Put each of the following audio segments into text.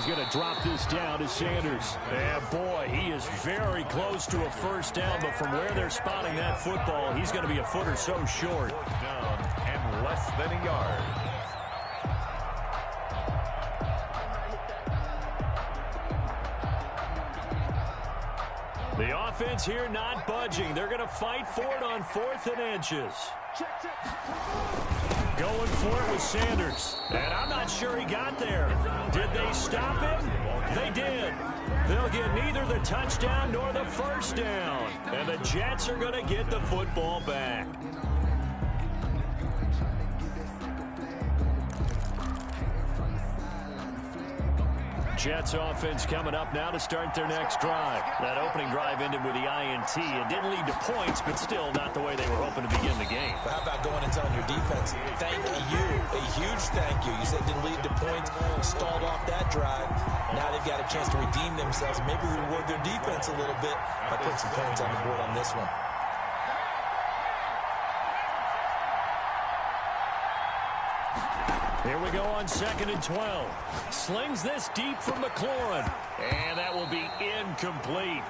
going to drop this down to Sanders. Yeah, boy, he is very close to a first down, but from where they're spotting that football, he's going to be a foot or so short. Fourth down and less than a yard. The offense here not budging. They're going to fight for it on 4th and inches. Going for it with Sanders. And I'm not sure he got there. Did they stop him? They did. They'll get neither the touchdown nor the first down. And the Jets are going to get the football back. Jets offense coming up now to start their next drive. That opening drive ended with the INT. It didn't lead to points, but still not the way they were hoping to begin the game. But how about going and telling your defense, thank you, a huge thank you. You said it didn't lead to points, stalled off that drive. Now they've got a chance to redeem themselves, maybe reward their defense a little bit by putting some points on the board on this one. Here we go on 2nd and 12. Slings this deep from McLaurin. And that will be incomplete.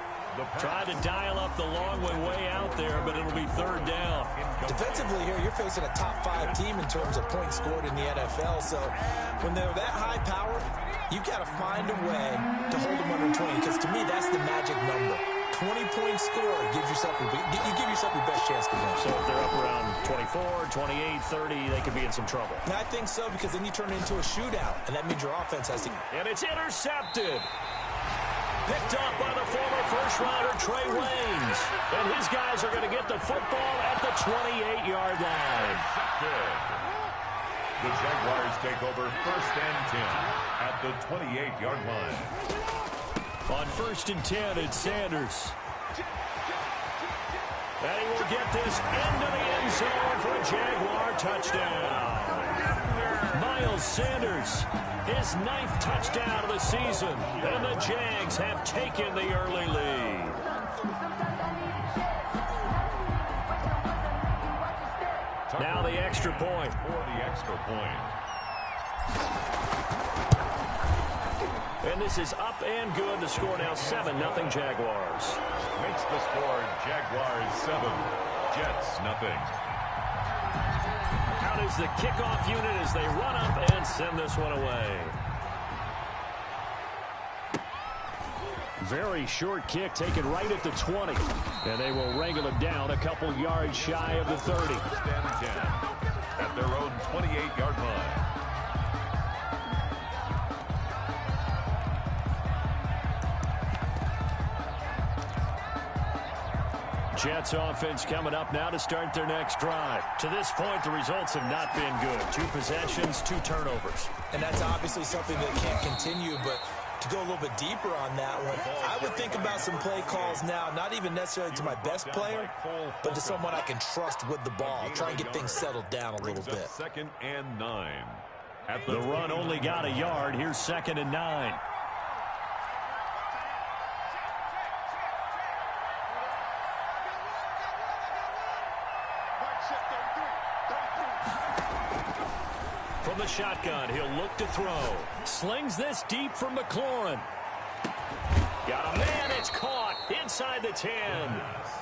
Tried to dial up the long way out there, but it'll be 3rd down. Defensively here, you're facing a top 5 team in terms of points scored in the NFL. So when they're that high powered, you've got to find a way to hold them under 20. Because to me, that's the magic number. 20-point score gives yourself you give yourself your best chance to win. So if they're up around 24, 28, 30, they could be in some trouble. I think so, because then you turn it into a shootout, and that means your offense has to... And it's intercepted. Picked up by the former first-rounder Trey Waynes. And his guys are going to get the football at the 28-yard line. The Jaguars take over 1st and 10 at the 28-yard line. On 1st and 10, it's Sanders. And he will get this into the end zone for a Jaguar touchdown. Miles Sanders, his 9th touchdown of the season. And the Jags have taken the early lead. Now the extra point. For the extra point. And this is up and good. The score now 7-0 Jaguars. Makes the score Jaguars 7, Jets nothing. Out is the kickoff unit as they run up and send this one away. Very short kick taken right at the 20. And they will wrangle it down a couple yards shy of the 30. At their own 28-yard line. Jets offense coming up now to start their next drive. To this point, the results have not been good. 2 possessions, 2 turnovers. And that's obviously something that can't continue, but to go a little bit deeper on that one, I would think about some play calls now, not even necessarily to my best player, but to someone I can trust with the ball. Try and get things settled down a little bit. 2nd and 9. The run only got a yard. Here's 2nd and 9. From the shotgun, he'll look to throw. Slings this deep from McLaurin. Got a man, it's caught inside the 10.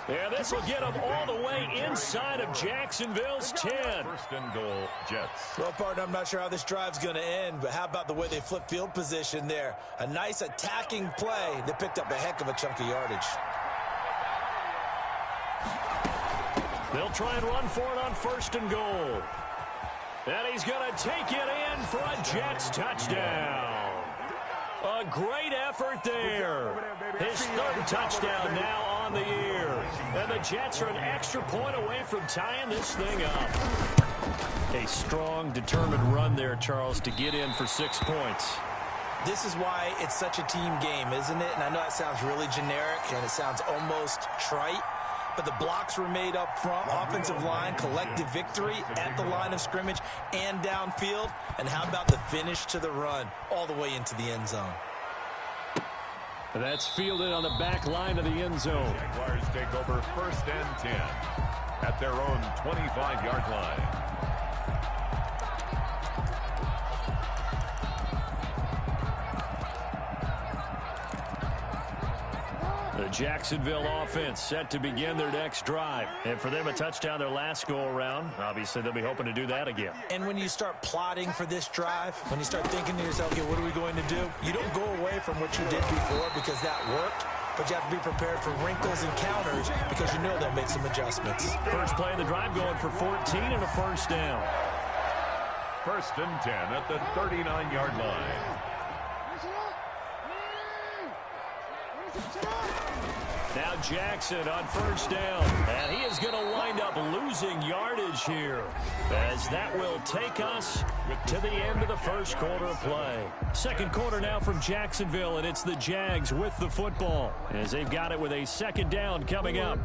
Yeah, this will get him all the way inside of Jacksonville's 10. 1st and goal, Jets. Well, partner, I'm not sure how this drive's going to end, but how about the way they flip field position there? A nice attacking play that picked up a heck of a chunk of yardage. They'll try and run for it on 1st and goal. And he's going to take it in for a Jets touchdown. A great effort there. His 3rd touchdown now on the year. And the Jets are an extra point away from tying this thing up. A strong, determined run there, Charles, to get in for 6 points. This is why it's such a team game, isn't it? And I know it sounds really generic and it sounds almost trite. But the blocks were made up front, offensive line, collective victory at the line of scrimmage and downfield. And how about the finish to the run all the way into the end zone? That's fielded on the back line of the end zone. Jaguars take over 1st and 10 at their own 25-yard line. The Jacksonville offense set to begin their next drive. And for them, a touchdown their last go-around. Obviously, they'll be hoping to do that again. And when you start plotting for this drive, when you start thinking to yourself, okay, what are we going to do? You don't go away from what you did before because that worked. But you have to be prepared for wrinkles and counters because you know they'll make some adjustments. First play of the drive going for 14 and a first down. 1st and 10 at the 39-yard line. Now Jackson on first down. And he is going to wind up losing yardage here, as that will take us to the end of the first quarter of play. Second quarter now from Jacksonville, and it's the Jags with the football, as they've got it with a second down coming up.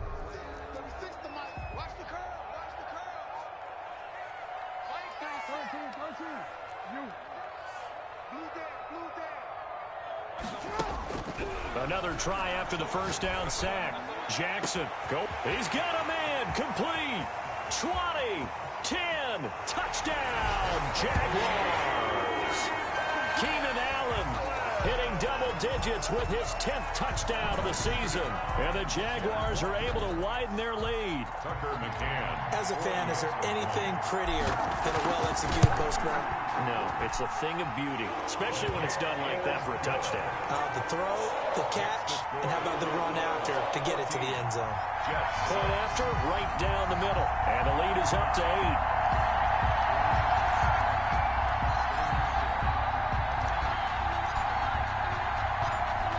Another try after the first down sack. Jackson, go. He's got a man, complete. 20, 10, touchdown, Jaguars. Keenan Allen hitting double digits with his 10th touchdown of the season. And the Jaguars are able to widen their lead. Tucker McCann. As a fan, is there anything prettier than a well-executed post route? No, it's a thing of beauty, especially when it's done like that for a touchdown. The throw, the catch, and how about the run after to get it to the end zone? Point after, right down the middle. And the lead is up to 8.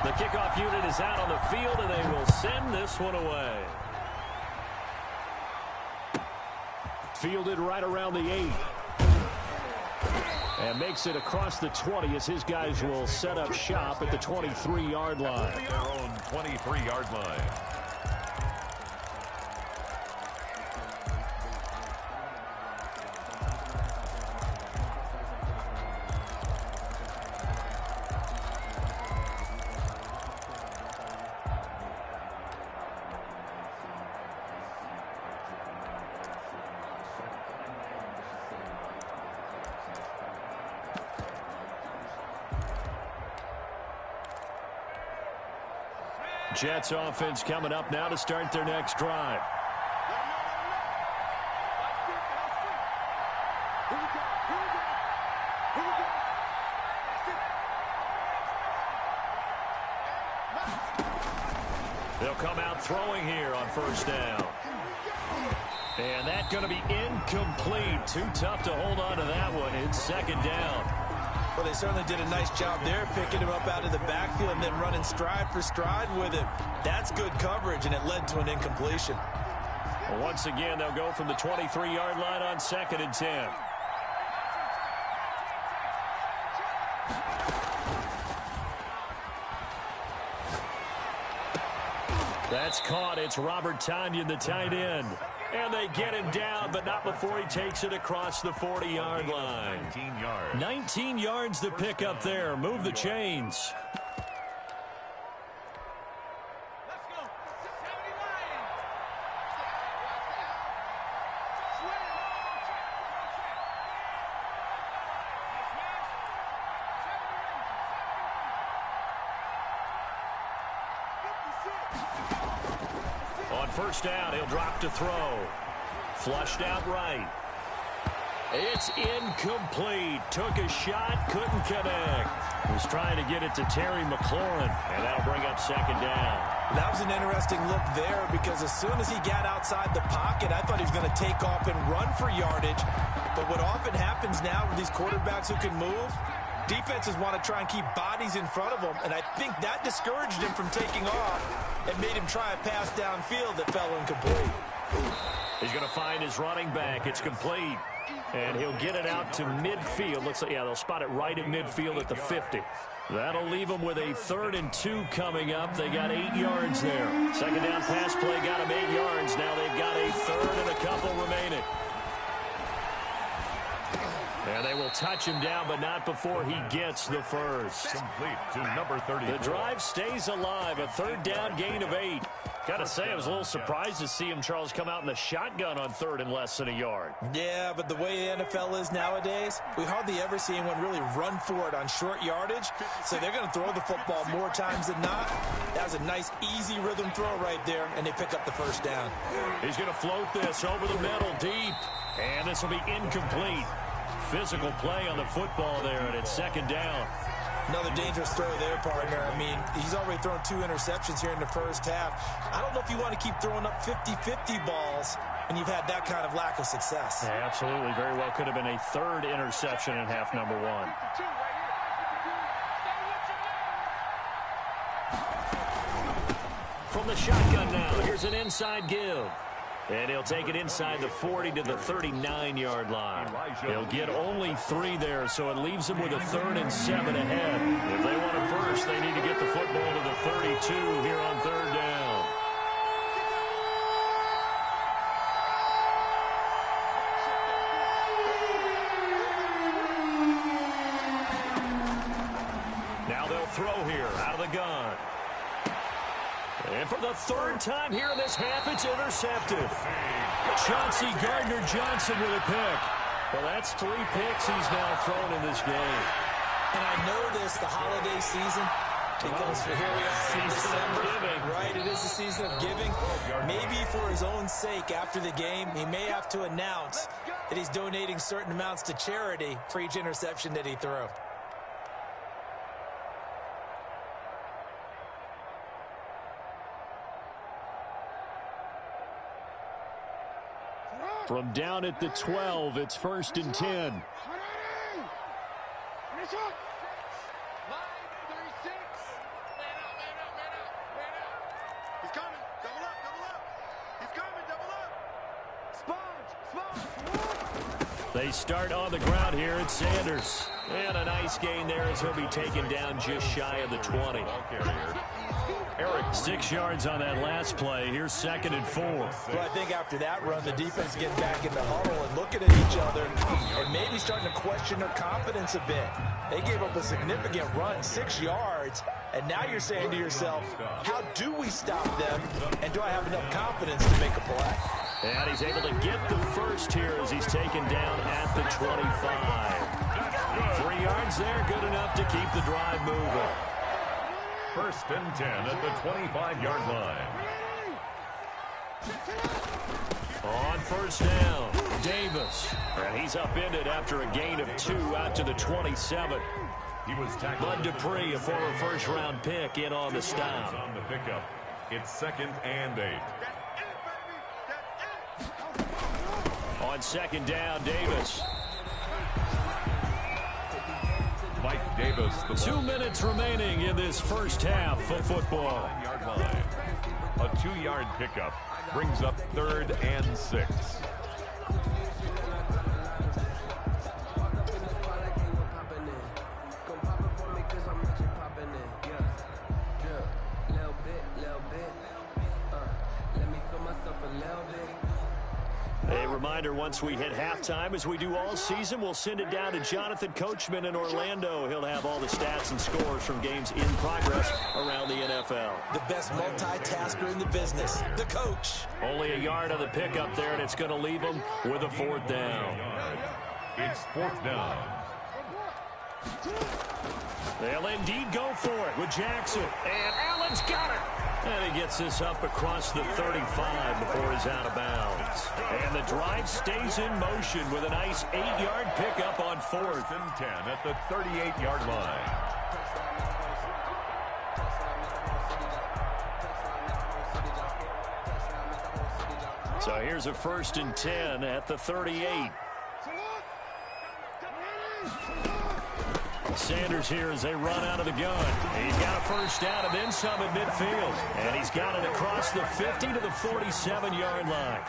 The kickoff unit is out on the field, and they will send this one away. Fielded right around the 8. And makes it across the 20 as his guys will set up shop at the 23-yard line. Their own 23-yard line. Jets offense coming up now to start their next drive. They'll come out throwing here on first down. And that's going to be incomplete. Too tough to hold on to that one. It's second down. Well, they certainly did a nice job there, picking him up out of the backfield and then running stride for stride with him. That's good coverage, and it led to an incompletion. Well, once again, they'll go from the 23-yard line on 2nd and 10. That's caught. It's Robert Tonyan, the tight end. And they get him down, but not before he takes it across the 40-yard line. 19 yards. 19 yards to pick up there. Move the chains. On first down, he'll drop to throw. Flushed out right. It's incomplete. Took a shot, couldn't connect. Was trying to get it to Terry McLaurin, and that'll bring up second down. That was an interesting look there because as soon as he got outside the pocket, I thought he was going to take off and run for yardage. But what often happens now with these quarterbacks who can move, defenses want to try and keep bodies in front of them, and I think that discouraged him from taking off and made him try a pass downfield that fell incomplete. He's going to find his running back. It's complete. And he'll get it out to midfield. Looks like, yeah, they'll spot it right at midfield at the 50. That'll leave them with a 3rd and 2 coming up. They got 8 yards there. Second down pass play got them 8 yards. Now they've got a 3rd and a couple remaining. And they will touch him down, but not before he gets the first. Complete to number 30. The drive stays alive. A 3rd down gain of 8. Gotta say, I was a little surprised to see him, Charles, come out in the shotgun on third and less than a yard. Yeah, but the way the NFL is nowadays, we hardly ever see anyone really run for it on short yardage. So they're going to throw the football more times than not. That was a nice, easy rhythm throw right there, and they pick up the first down. He's going to float this over the middle deep, and this will be incomplete. Physical play on the football there, and it's second down. Another dangerous throw there, partner. I mean, he's already thrown 2 interceptions here in the first half. I don't know if you want to keep throwing up 50-50 balls when you've had that kind of lack of success. Yeah, absolutely. Very well could have been a third interception in half number 1. From the shotgun now, here's an inside give. And he'll take it inside the 40 to the 39-yard line. He'll get only 3 there, so it leaves him with a 3rd and 7 ahead. If they want it first, they need to get the football to the 32 here on 3rd down. Now they'll throw here out of the gun. And for the 3rd time here in this half, it's intercepted. Chauncey Gardner-Johnson with a pick. Well, that's 3 picks he's now thrown in this game. And I know this, the holiday season, because here we are in December, right? It is the season of giving. Maybe for his own sake, after the game, he may have to announce that he's donating certain amounts to charity for each interception that he threw. From down at the 12, it's 1st and 10. They start on the ground here at Sanders. And a nice gain there as he'll be taken down just shy of the 20. 6 yards on that last play. Here's 2nd and 4. Well, I think after that run, the defense getting back in the huddle and looking at each other and maybe starting to question their confidence a bit. They gave up a significant run, 6 yards, and now you're saying to yourself, how do we stop them, and do I have enough confidence to make a play? And he's able to get the first here as he's taken down at the 25. 3 yards there, good enough to keep the drive moving. 1st and 10 at the 25-yard line. On 1st down, Davis. And he's upended after a gain of 2 out to the 27. He was tackled. Bud Dupree, a former first-round pick, in on the stop. On the pickup, it's 2nd and 8. On 2nd down, Davis. Mike Davis. 2 minutes remaining in this first half of football. A 2-yard pickup brings up 3rd and 6. A reminder, once we hit halftime, as we do all season, we'll send it down to Jonathan Coachman in Orlando. He'll have all the stats and scores from games in progress around the NFL. The best multitasker in the business, the coach. Only a yard on the pickup there, and it's going to leave him with a 4th down. It's 4th down. They'll indeed go for it with Jackson. And Allen's got it. And he gets this up across the 35 before he's out of bounds. And the drive stays in motion with a nice 8-yard pickup on 4th and 10 at the 38-yard line. So here's a 1st and 10 at the 38. Sanders here as they run out of the gun. He's got a first down and then some at midfield. And he's got it across the 50 to the 47-yard line.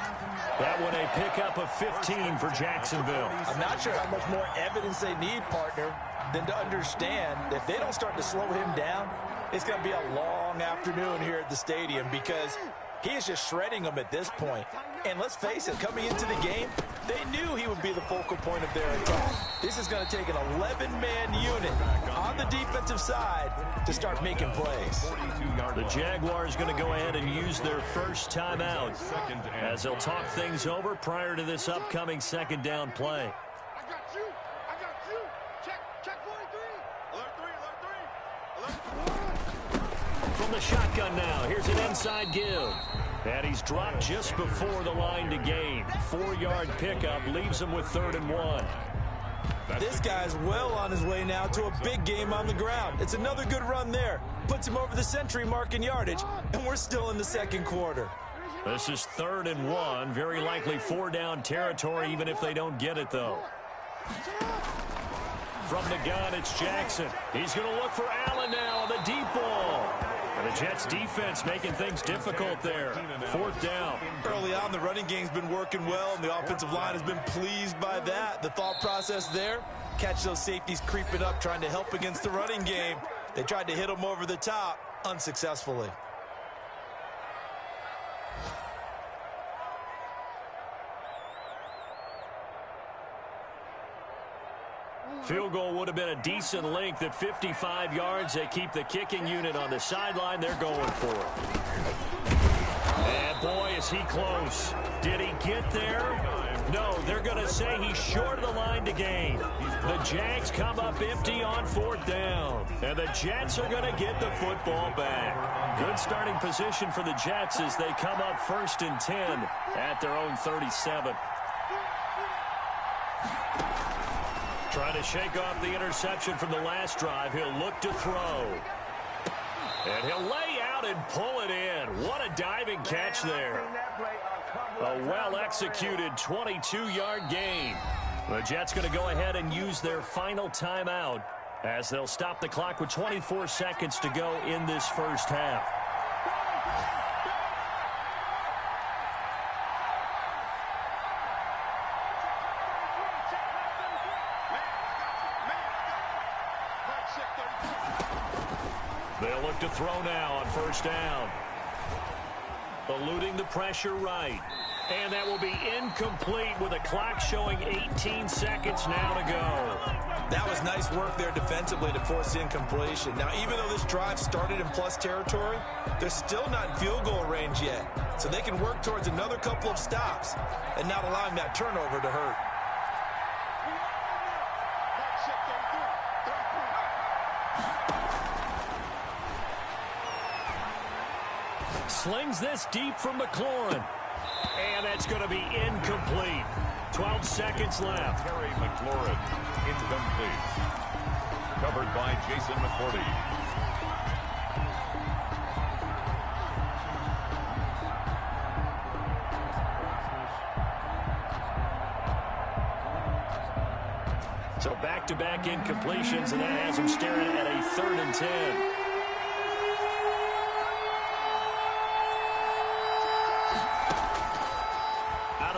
That one a pickup of 15 for Jacksonville. I'm not sure how much more evidence they need, partner, than to understand that if they don't start to slow him down, it's going to be a long afternoon here at the stadium because he is just shredding them at this point. And let's face it, coming into the game, they knew he would be the focal point of their attack. This is going to take an 11-man unit on on the defensive side to start making plays. The Jaguars going to go ahead and use their first timeout as they'll talk things over prior to this upcoming second down play. I got you. Check 43. Alert 3. From the shotgun now, here's an inside give. And he's dropped just before the line to gain. 4-yard pickup leaves him with 3rd and 1. This guy's well on his way now to a big game on the ground. It's another good run there. Puts him over the century mark in yardage, and we're still in the second quarter. This is 3rd and 1. Very likely 4-down territory, even if they don't get it, though. From the gun, it's Jackson. He's going to look for Allen now on the deep ball. And the Jets defense making things difficult there. 4th down. Early on, the running game's been working well, and the offensive line has been pleased by that. The thought process there, catch those safeties creeping up, trying to help against the running game. They tried to hit them over the top, unsuccessfully. Field goal would have been a decent length at 55 yards. They keep the kicking unit on the sideline. They're going for it. And boy, is he close. Did he get there? No, they're going to say he's short of the line to gain. The Jags come up empty on 4th down. And the Jets are going to get the football back. Good starting position for the Jets as they come up 1st and 10 at their own 37. Trying to shake off the interception from the last drive. He'll look to throw. And he'll lay out and pull it in. What a diving catch there. A well-executed 22-yard gain. The Jets going to go ahead and use their final timeout as they'll stop the clock with 24 seconds to go in this first half. They'll look to throw now on 1st down. Eluding the pressure right. And that will be incomplete with a clock showing 18 seconds now to go. That was nice work there defensively to force incompletion. Now, even though this drive started in plus territory, they're still not in field goal range yet. So they can work towards another couple of stops and not allowing that turnover to hurt. Slings this deep from McLaurin. And that's going to be incomplete. 12 seconds left. Terry McLaurin, incomplete. Covered by Jason McCourty. So back-to-back incompletions, and that has him staring at a 3rd and 10.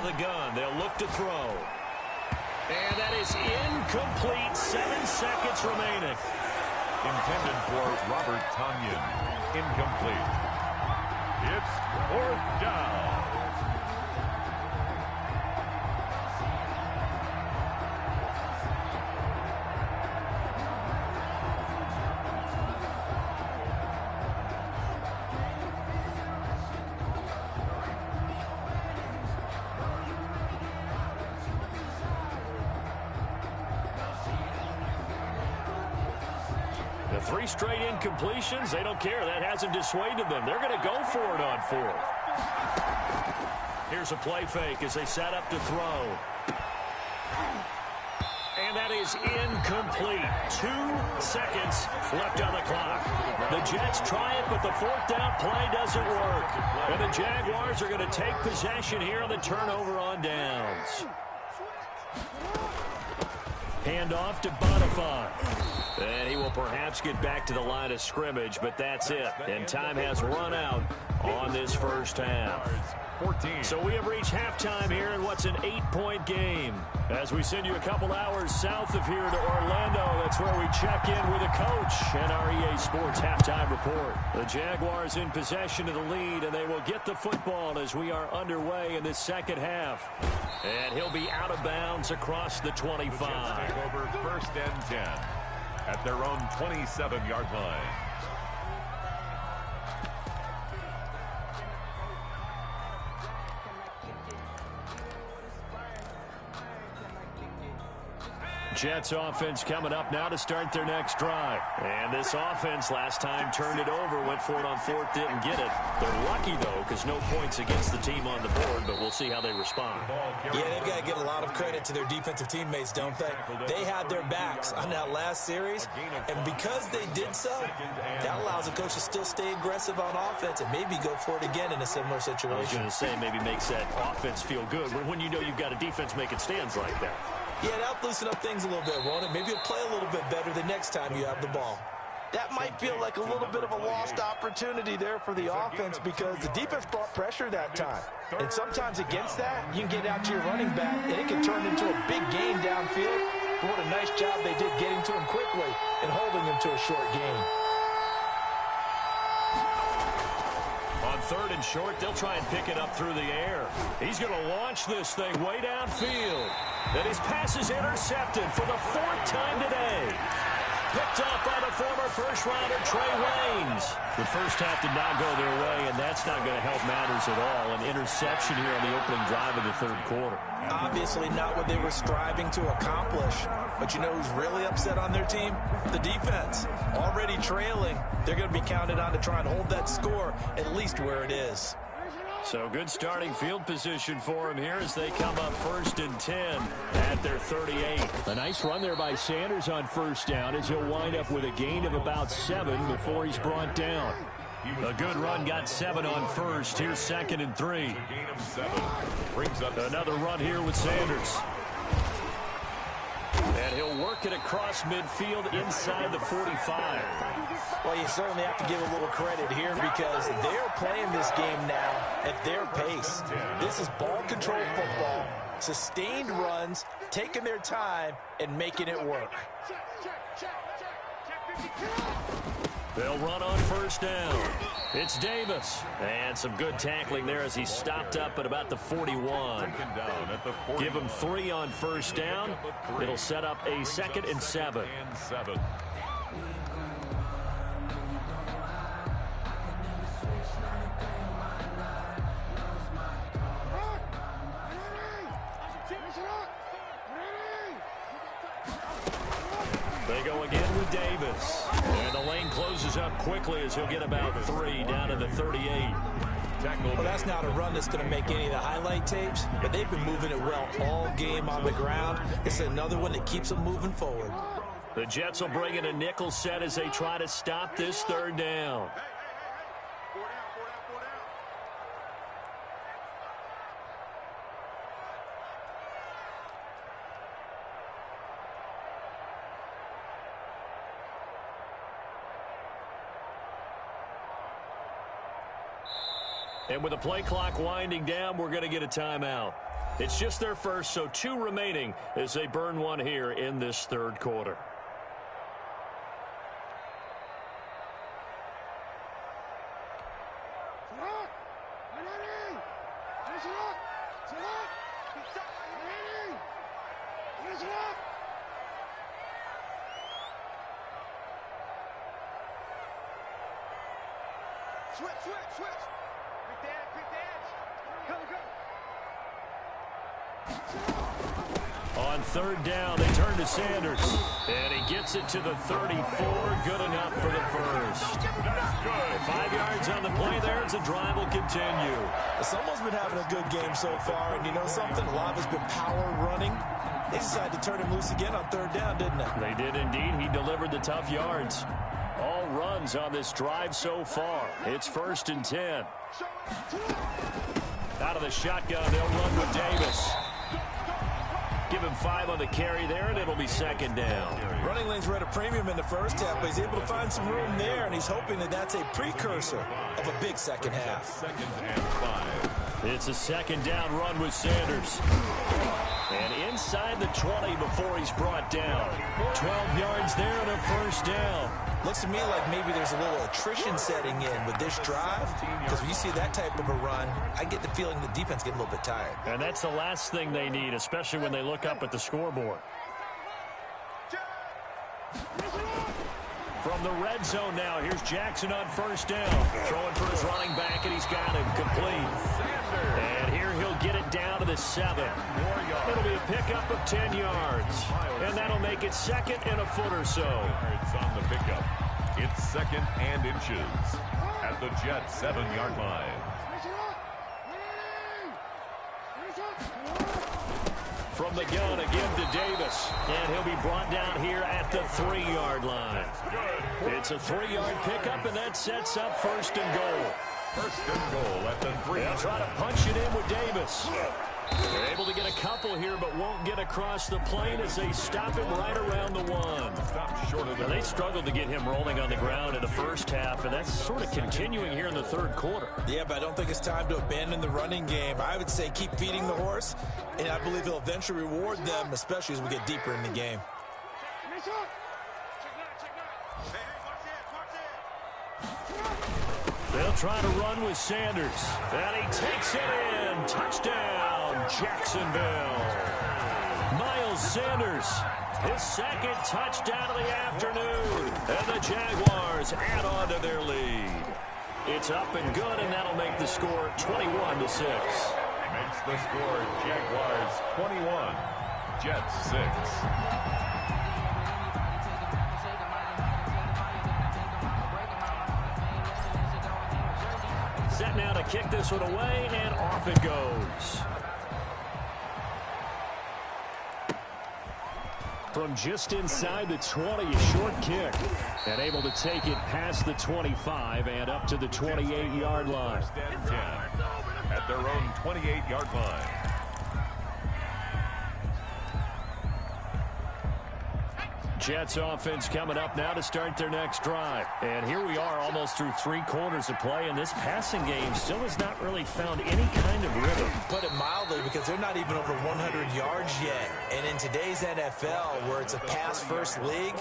The gun, they'll look to throw. And that is incomplete. 7 seconds remaining. Intended for Robert Tonyan. Incomplete. It's 4th down. The 3 straight incompletions, they don't care. That hasn't dissuaded them. They're going to go for it on 4th. Here's a play fake as they set up to throw. And that is incomplete. 2 seconds left on the clock. The Jets try it, but the 4th down play doesn't work. And the Jaguars are going to take possession here on the turnover on downs. Hand off to Bonifant. And he will perhaps get back to the line of scrimmage, but that's it. And time has run out on this first half. 14. So we have reached halftime here in what's an 8-point game. As we send you a couple hours south of here to Orlando, that's where we check in with a coach and our EA Sports halftime report. The Jaguars in possession of the lead, and they will get the football as we are underway in this second half. And he'll be out of bounds across the 25. The Jets take over 1st and 10. at their own 27-yard line. Jets offense coming up now to start their next drive. And this offense last time turned it over, went for it on fourth, didn't get it. They're lucky, though, because no points against the team on the board, but we'll see how they respond. Yeah, they've got to give a lot of credit to their defensive teammates, don't they? They had their backs on that last series, and because they did so, that allows the coach to still stay aggressive on offense and maybe go for it again in a similar situation. I was going to say maybe makes that offense feel good when you know you've got a defense making stands like that. Yeah, that'll loosen up things a little bit, won't it? Maybe you'll play a little bit better the next time you have the ball. That might feel like a little bit of a lost opportunity there for the offense because the defense brought pressure that time. And sometimes against that, you can get out to your running back, and it can turn into a big gain downfield. But what a nice job they did getting to him quickly and holding him to a short gain. On third and short, they'll try and pick it up through the air. He's going to launch this thing way downfield. And his pass is intercepted for the fourth time today. Picked up by the former first-rounder Trey Waynes. The first half did not go their way, and that's not going to help matters at all. An interception here on the opening drive of the third quarter. Obviously not what they were striving to accomplish. But you know who's really upset on their team? The defense. Already trailing, they're going to be counted on to try and hold that score at least where it is. So good starting field position for him here as they come up 1st and 10 at their 38. A nice run there by Sanders on first down as he'll wind up with a gain of about 7 before he's brought down. A good run, got 7 on first. Here's 2nd and 3. Another run here with Sanders. And he'll work it across midfield inside the 45. Well, you certainly have to give a little credit here because they're playing this game now at their pace. This is ball control football, sustained runs, taking their time, and making it work. They'll run on first down. It's Davis. And some good tackling there as he stopped up at about the 41. Give him 3 on first down. It'll set up a 2nd and 7. They go again with Davis. And the lane closes up quickly as he'll get about 3 down to the 38. Well, that's not a run that's going to make any of the highlight tapes, but they've been moving it well all game on the ground. It's another one that keeps them moving forward. The Jets will bring in a nickel set as they try to stop this third down. And with the play clock winding down, we're going to get a timeout. It's just their first, so 2 remaining as they burn one here in this third quarter. Switch. On third down, they turn to Sanders. And he gets it to the 34. Good enough for the first. 5 yards on the play there as the drive will continue. Someone's been having a good game so far, and you know something? A lot has been power running. They decided to turn him loose again on third down, didn't they? They did indeed. He delivered the tough yards. All runs on this drive so far. It's 1st and 10. Out of the shotgun, they'll run with Davis. Give him 5 on the carry there, and it'll be 2nd down. Running lanes were at a premium in the first half, but he's able to find some room there, and he's hoping that that's a precursor of a big second half. It's a 2nd down run with Sanders. And inside the 20 before he's brought down. 12 yards there and a 1st down. Looks to me like maybe there's a little attrition setting in with this drive, because when you see that type of a run, I get the feeling the defense getting a little bit tired. And that's the last thing they need, especially when they look up at the scoreboard. From the red zone now, here's Jackson on first down. Throwing for his running back, and he's got him complete. And here he'll get it down to the 7. It'll be a pickup of 10 yards. And that'll make it 2nd and a foot or so. It's on the pickup. It's 2nd and inches at the Jets' 7-yard line. From the gun again to Davis. And he'll be brought down here at the 3-yard line. It's a 3-yard pickup, and that sets up 1st and goal. 1st and goal at the 3. They'll try to punch it in with Davis. They're able to get a couple here, but won't get across the plane as they stop him right around the 1. Stop short of the They struggled to get him rolling on the ground in the first half, and that's sort of continuing here in the 3rd quarter. Yeah, but I don't think it's time to abandon the running game. I would say keep feeding the horse, and I believe he'll eventually reward them, especially as we get deeper in the game. They'll try to run with Sanders. And he takes it in. Touchdown, Jacksonville. Miles Sanders, his 2nd touchdown of the afternoon. And the Jaguars add on to their lead. It's up and good, and that'll make the score 21-6. Makes the score Jaguars 21, Jets 6. Set now to kick this one away, and off it goes. From just inside the 20, a short kick. And able to take it past the 25 and up to the 28-yard line. 1st and 10 at their own 28-yard line. Jets offense coming up now to start their next drive. And here we are almost through 3 quarters of play, and this passing game still has not really found any kind of rhythm. Put it mildly, because they're not even over 100 yards yet. And in today's NFL, where it's a pass-first league,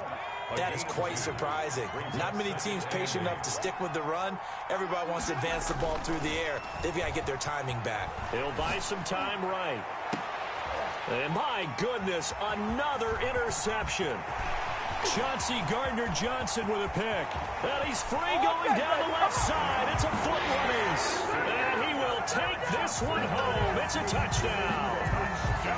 that is quite surprising. Not many teams patient enough to stick with the run. Everybody wants to advance the ball through the air. They've got to get their timing back. They'll buy some time right. And my goodness, another interception. Chauncey Gardner-Johnson with a pick. And he's free going down the left side. It's a foot race. And he will take this one home. It's a touchdown.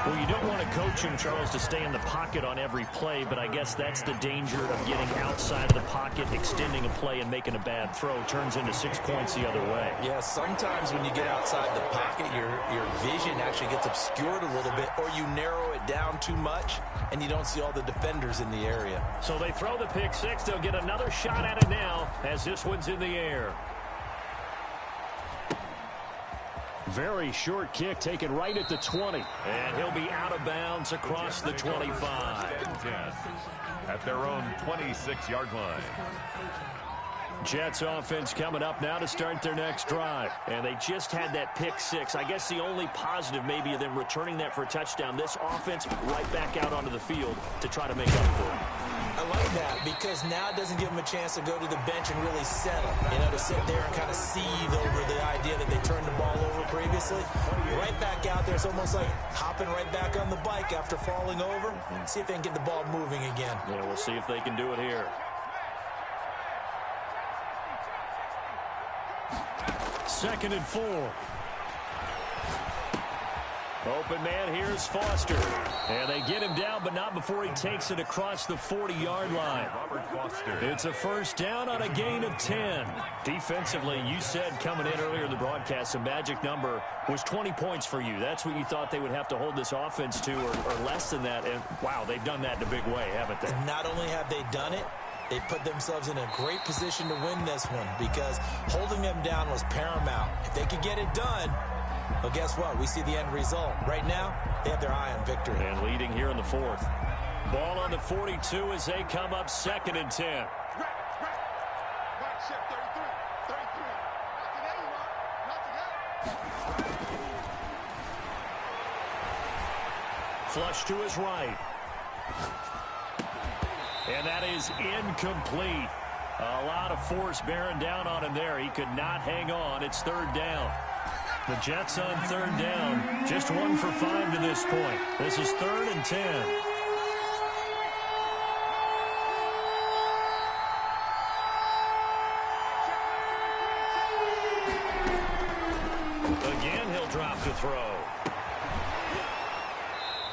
Well, you don't want to coach him, Charles, to stay in the pocket on every play, but I guess that's the danger of getting outside of the pocket, extending a play, and making a bad throw. Turns into 6 points the other way. Yeah, sometimes when you get outside the pocket, your vision actually gets obscured a little bit, or you narrow it down too much, and you don't see all the defenders in the area. So they throw the pick six. They'll get another shot at it now as this one's in the air. Very short kick taken right at the 20. And he'll be out of bounds across the 25. At their own 26-yard line. Jets offense coming up now to start their next drive. And they just had that pick six. I guess the only positive maybe of them returning that for a touchdown. This offense right back out onto the field to try to make up for it. I like that because now it doesn't give them a chance to go to the bench and really settle. You know, to sit there and kind of seethe over the idea that they turned the ball over previously. Right back out there. It's almost like hopping right back on the bike after falling over. See if they can get the ball moving again. Yeah, we'll see if they can do it here. 2nd and 4. Open man here is Foster. And they get him down, but not before he takes it across the 40-yard line. It's a first down on a gain of 10. Defensively, you said coming in earlier in the broadcast, the magic number was 20 points for you. That's what you thought they would have to hold this offense to, or less than that. And, wow, they've done that in a big way, haven't they? Not only have they done it, they put themselves in a great position to win this one because holding them down was paramount. If they could get it done, well, guess what? We see the end result. Right now, they have their eye on victory. And leading here in the 4th. Ball on the 42 as they come up 2nd and 10. Flush to his right. And that is incomplete. A lot of force bearing down on him there. He could not hang on. It's 3rd down. The Jets on 3rd down. Just 1 for 5 to this point. This is 3rd and 10. Again, he'll drop to throw.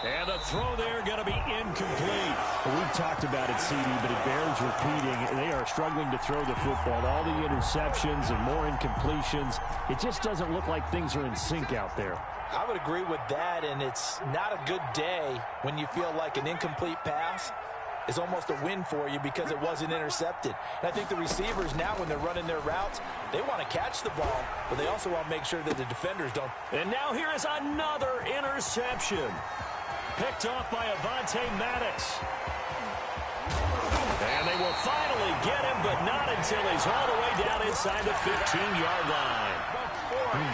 And the throw there going to be incomplete. Well, we've talked about it, CD, but it bears repeating. They are struggling to throw the football. All the interceptions and more incompletions. It just doesn't look like things are in sync out there. I would agree with that, and it's not a good day when you feel like an incomplete pass is almost a win for you because it wasn't intercepted. And I think the receivers now, when they're running their routes, they want to catch the ball, but they also want to make sure that the defenders don't. And now here is another interception. Picked off by Avonte Maddox. And they will finally get him, but not until he's all the way down inside the 15-yard line.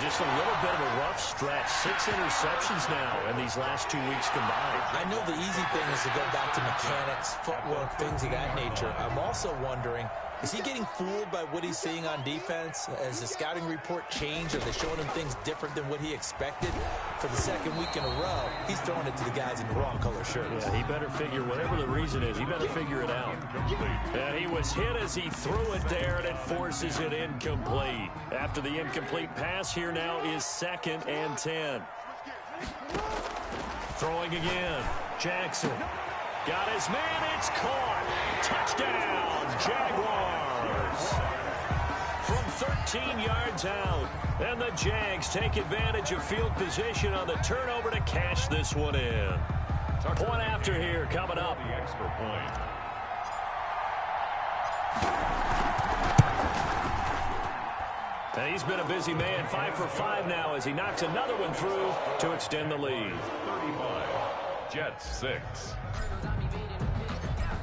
Just a little bit of a rough stretch. 6 interceptions now in these last 2 weeks combined. I know the easy thing is to go back to mechanics, footwork, things of that nature. I'm also wondering, is he getting fooled by what he's seeing on defense? Has the scouting report changed? Are they showing him things different than what he expected? For the second week in a row, he's throwing it to the guys in the wrong color shirts. Yeah, he better figure, whatever the reason is, he better figure it out. And he was hit as he threw it there, and it forces it incomplete. After the incomplete pass, here now is 2nd and 10. Throwing again. Jackson. Got his man. It's caught. Touchdown, Jaguars. From 13 yards out. And the Jags take advantage of field position on the turnover to cash this one in. Point after here coming up. The extra point. And he's been a busy man, 5 for 5 now as he knocks another one through to extend the lead. 35. Jets 6.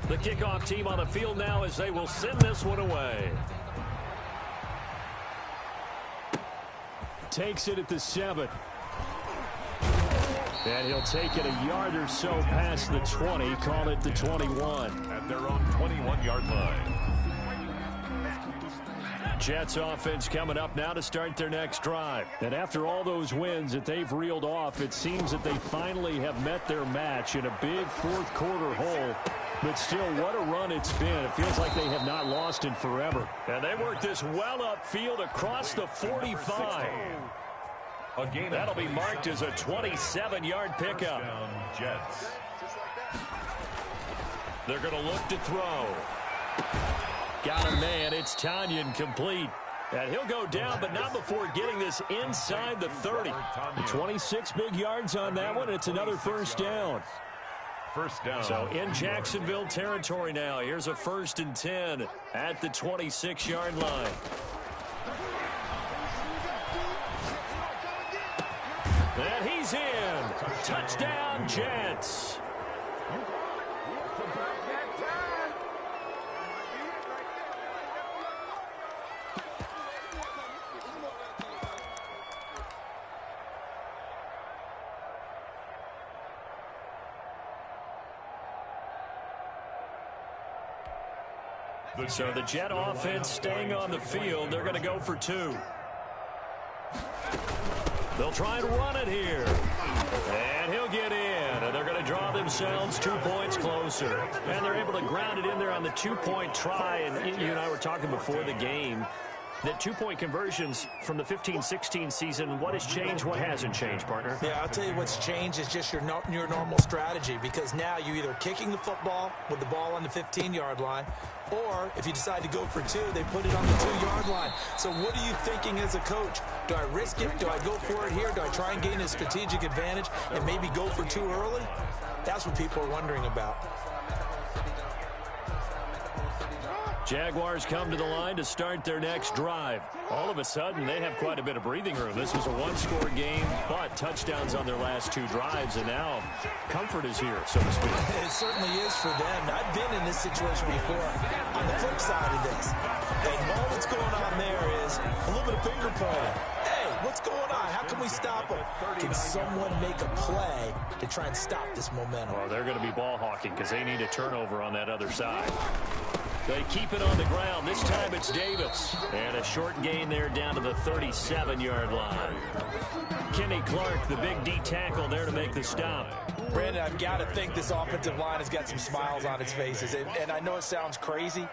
The kickoff team on the field now as they will send this one away. Takes it at the 7. And he'll take it a yard or so past the 20. Call it the 21. At their own 21-yard line. Jets offense coming up now to start their next drive. And after all those wins that they've reeled off, it seems that they finally have met their match in a big fourth quarter hole. But still, what a run it's been. It feels like they have not lost in forever. And they work this well upfield across the 45. That'll be marked as a 27-yard pickup. Jets. They're going to look to throw. Got a man. It's Tanyan complete. And he'll go down, but not before getting this inside the 30. 26 big yards on that one. It's another first down. First down. So in Jacksonville territory now. Here's a 1st and 10 at the 26-yard line. And he's in. Touchdown, Jets. So the Jet offense staying on the field. They're going to go for 2. They'll try and run it here. And he'll get in. And they're going to draw themselves 2 points closer. And they're able to ground it in there on the 2-point try. And you and I were talking before the game that 2-point conversions from the 15-16 season, what has changed, what hasn't changed, partner? Yeah, I'll tell you what's changed is just your normal strategy, because now you're either kicking the football with the ball on the 15-yard line, or if you decide to go for 2, they put it on the 2-yard line. So what are you thinking as a coach? Do I risk it? Do I go for it here? Do I try and gain a strategic advantage and maybe go for 2 early? That's what people are wondering about. Jaguars come to the line to start their next drive. All of a sudden, they have quite a bit of breathing room. This was a one-score game, but touchdowns on their last 2 drives, and now comfort is here, so to speak. It certainly is for them. I've been in this situation before. On the flip side of this, and all that's going on there is a little bit of finger pointing. Hey, what's going on? How can we stop them? Can someone make a play to try and stop this momentum? Well, they're going to be ball hawking because they need a turnover on that other side. They keep it on the ground. This time it's Davis. And a short gain there down to the 37-yard line. Kenny Clark, the big D tackle there to make the stop. Brandon, I've got to think this offensive line has got some smiles on its faces. And I know it sounds crazy,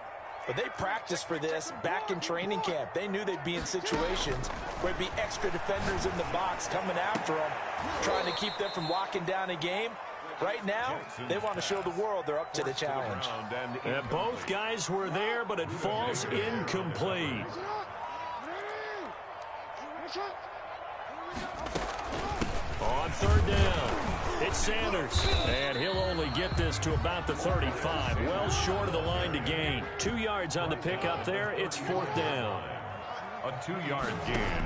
But they practiced for this back in training camp. They knew they'd be in situations where there'd be extra defenders in the box coming after them, trying to keep them from locking down a game. Right now, they want to show the world they're up to the challenge. And both guys were there, but it falls incomplete. On third down, it's Sanders. And he'll only get this to about the 35. Well short of the line to gain. 2 yards on the pickup there. It's fourth down. A 2-yard gain.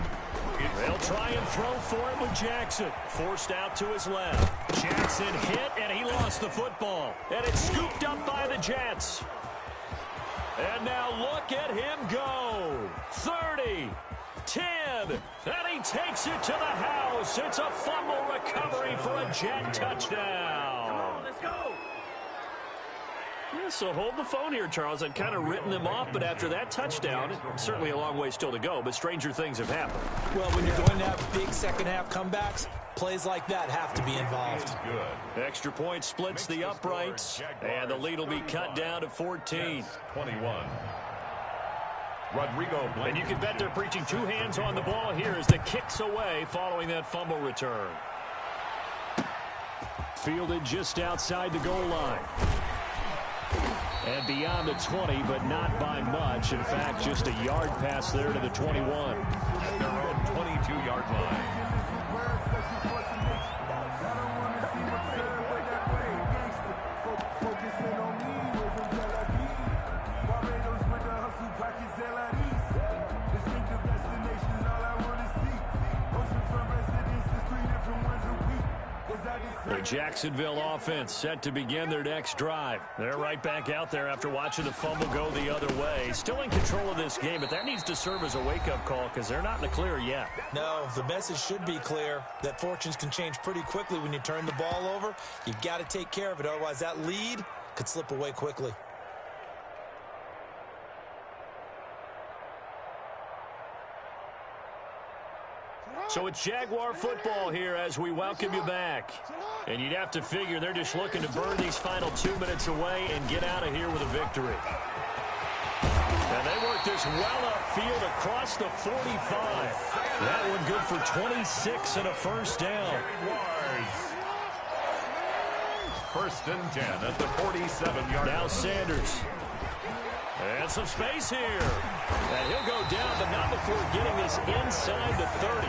They'll try and throw for it with Jackson. Forced out to his left. Jackson hit, and he lost the football. And it's scooped up by the Jets. And now look at him go. 30, 10, and he takes it to the house. It's a fumble recovery for a Jet touchdown. Come on, let's go. Yeah, so hold the phone here, Charles. I'd kind of written them off, but after that touchdown, it's certainly a long way still to go, but stranger things have happened. Well, when you're going to have big second-half comebacks, plays like that have to be involved. Good. Extra point splits the uprights, and the lead will be cut down to 14. 21. Rodrigo Blank. And you can bet they're preaching 2 hands on the ball here as the kick's away following that fumble return. Fielded just outside the goal line. And beyond the 20, but not by much. In fact, just a yard pass there to the 21. At their own 22-yard line. The Jacksonville offense set to begin their next drive. They're right back out there after watching the fumble go the other way. Still in control of this game, but that needs to serve as a wake-up call because they're not in the clear yet. No, the message should be clear that fortunes can change pretty quickly when you turn the ball over. You've got to take care of it, otherwise that lead could slip away quickly. So it's Jaguar football here as we welcome you back. And you'd have to figure they're just looking to burn these final 2 minutes away and get out of here with a victory. And they work this well upfield across the 45. That one good for 26 and a first down. First and 10 at the 47-yard line. Now Sanders. And some space here. And he'll go down, but not before getting this inside the 30.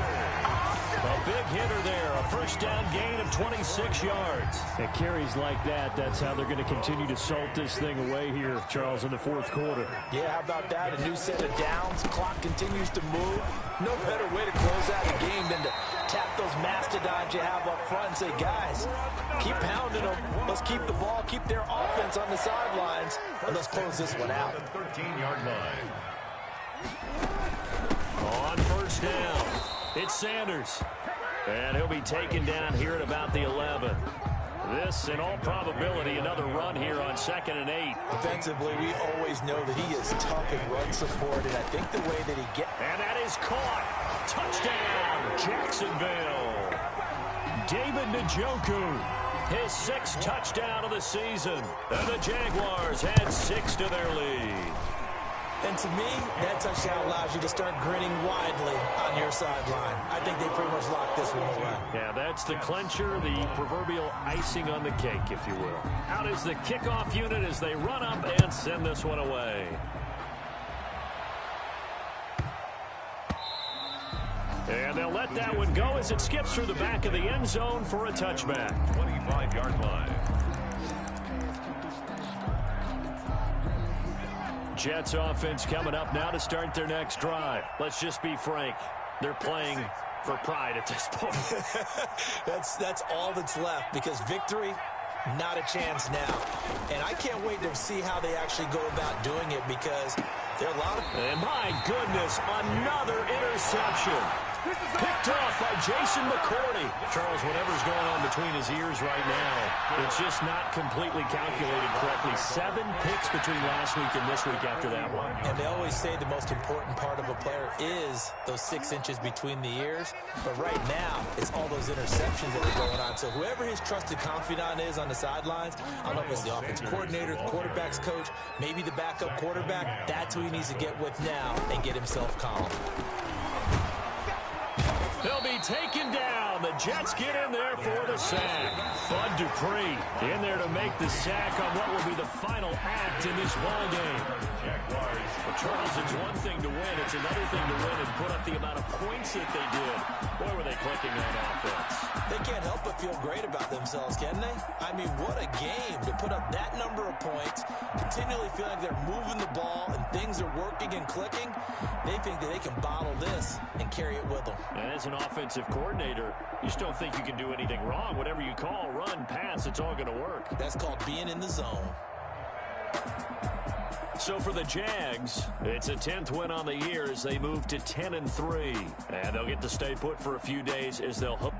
A big hitter there. A first down gain of 26 yards. And carries like that, that's how they're going to continue to salt this thing away here, Charles, in the fourth quarter. Yeah, how about that? A new set of downs. Clock continues to move. No better way to close out a game than to tap those mastodons you have up front and say, guys, keep pounding them. Let's keep the ball, keep their offense on the sidelines, and let's close this one out. 13-yard line. On first down, it's Sanders. And he'll be taken down here at about the 11. This, in all probability, another run here on 2nd and 8. Defensively, we always know that he is tough in run support, and I think the way that he gets... And that is caught. Touchdown, Jacksonville. David Njoku, his 6th touchdown of the season. And the Jaguars add 6 to their lead. And to me, that touchdown allows you to start grinning widely on your sideline. I think they pretty much locked this one away. Yeah, that's the clincher, the proverbial icing on the cake, if you will. Out is the kickoff unit as they run up and send this one away. And they'll let that one go as it skips through the back of the end zone for a touchback. 25-yard line. Jets offense coming up now to start their next drive. Let's just be frank. They're playing for pride at this point. That's all that's left, because victory, not a chance now. And I can't wait to see how they actually go about doing it, because there are a lot of... And my goodness, another interception. Picked off by Jason McCourty. Charles, whatever's going on between his ears right now, it's just not completely calculated correctly. 7 picks between last week and this week after that one. And they always say the most important part of a player is those 6 inches between the ears. But right now, it's all those interceptions that are going on. So whoever his trusted confidant is on the sidelines, I don't know if it's the offense coordinator, the quarterback's coach, maybe the backup quarterback, that's who he needs to get with now and get himself calm. They'll be taken down. The Jets get in there for the sack. Bud Dupree in there to make the sack on what will be the final act in this ball game. Well, Charles, it's one thing to win. It's another thing to win and put up the amount of points that they did. Boy, were they clicking on offense. They can't help but feel great about themselves, can they? I mean, what a game to put up that number of points, continually feeling like they're moving the ball and things are working and clicking. They think that they can bottle this and carry it with them. And as an offensive coordinator, you just don't think you can do anything wrong. Whatever you call, run, pass, it's all going to work. That's called being in the zone. So for the Jags, it's a 10th win on the year as they move to 10-3. And they'll get to stay put for a few days as they'll hook.